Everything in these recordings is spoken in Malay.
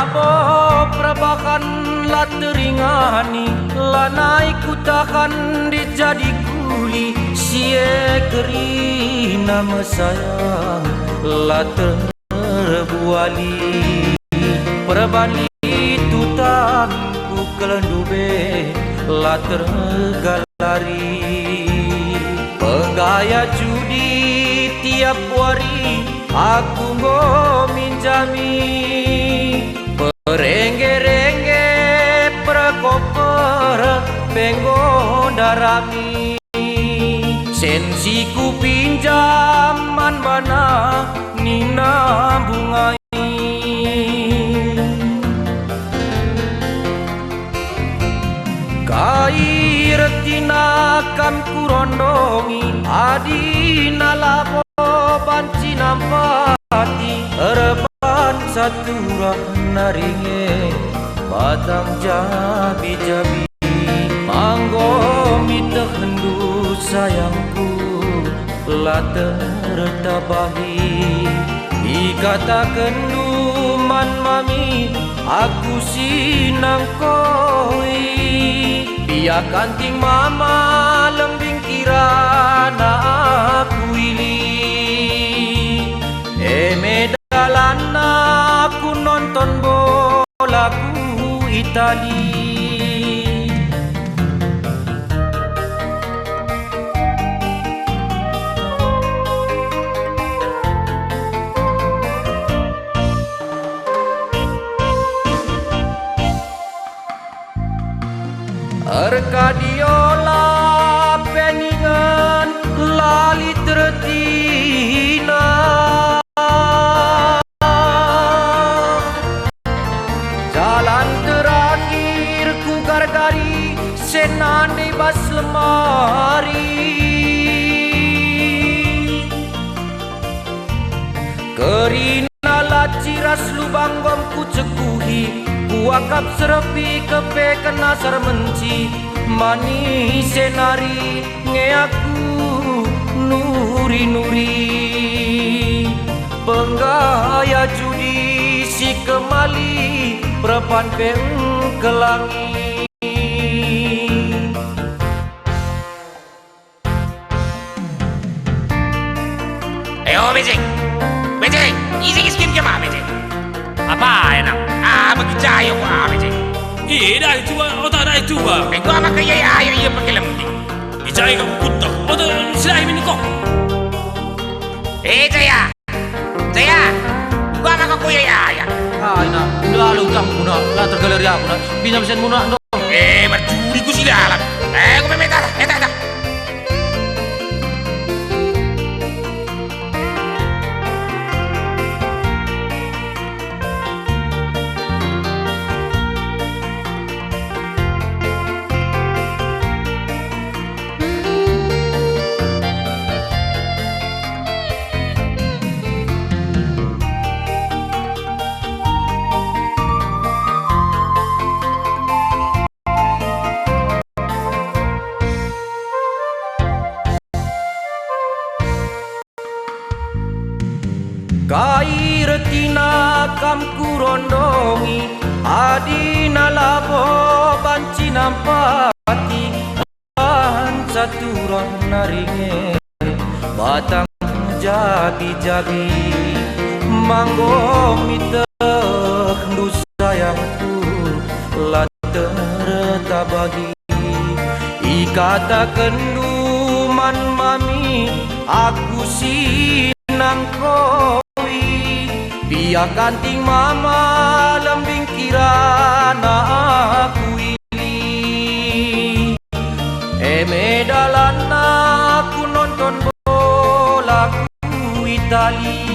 labo prabakan la teringani lanai kutakan dijadi kuli sie keri nama sayang la terbuali perbani tutan ku kelendube la tergalari penggaya judi tiap hari aku mau minjami perengge-rengge perkoper penggo darami sensiku pinjaman bana nina bungai kair tinakam kurondongi adina labo banci nampati reban saturah naringe batang jabi-jabi manggo mita hendu sayangku la tertabahi ikata kendu man mami aku sinang koi biarkan ting mama lembing kirana aku ili medalana aku nonton bola ku Itali Arkadiola peningan lali tertina jalan terakhir ku gargari senande bas lemari kerina laciras lubang gom ku cekuhi wakap serepi kepe kena sar menci mani senari nge aku nuri-nuri penggaya judi si kemali prepan peng kelangi Beceng Beceng isi skin ke mana Beceng apa enak Begitu wah beceng. Dah itu oh tak ada itu bah. Kau apa kaya ayo ia pakai lembing. Ijai kamu kutak. Oh tak silai ini kok. Jaya, gua apa kau ya? ina udah lu utang muna la tergaleri aku na pinjam sen muna no berjudi ku silalan. Gua memeta eta. Kair tina kam kurondongi adina labo banci nampati an saturah naringe batang jabi-jabi manggo mite hendu sayangku la tertabagi ikata kendu man mami aku sinang ko biarkan ting mama lembing kirana aku ini medalana aku nonton bola ku Itali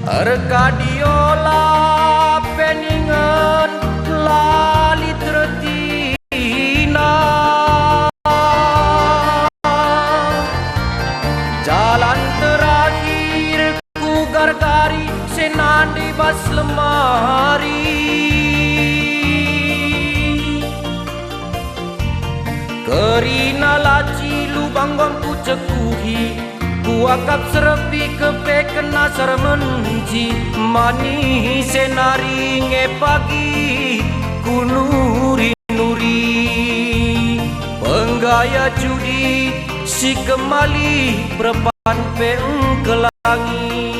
Arkadiola peningan lali tertina jalan terakhir ku gargari senandi bas lemah hari. Kerina laci lubang bangku cekuhi, kuakap serpi kepe kena sermenci, mani senari nge pagi kunuri-nuri. Penggaya judi si kemali perpan peung kelangi,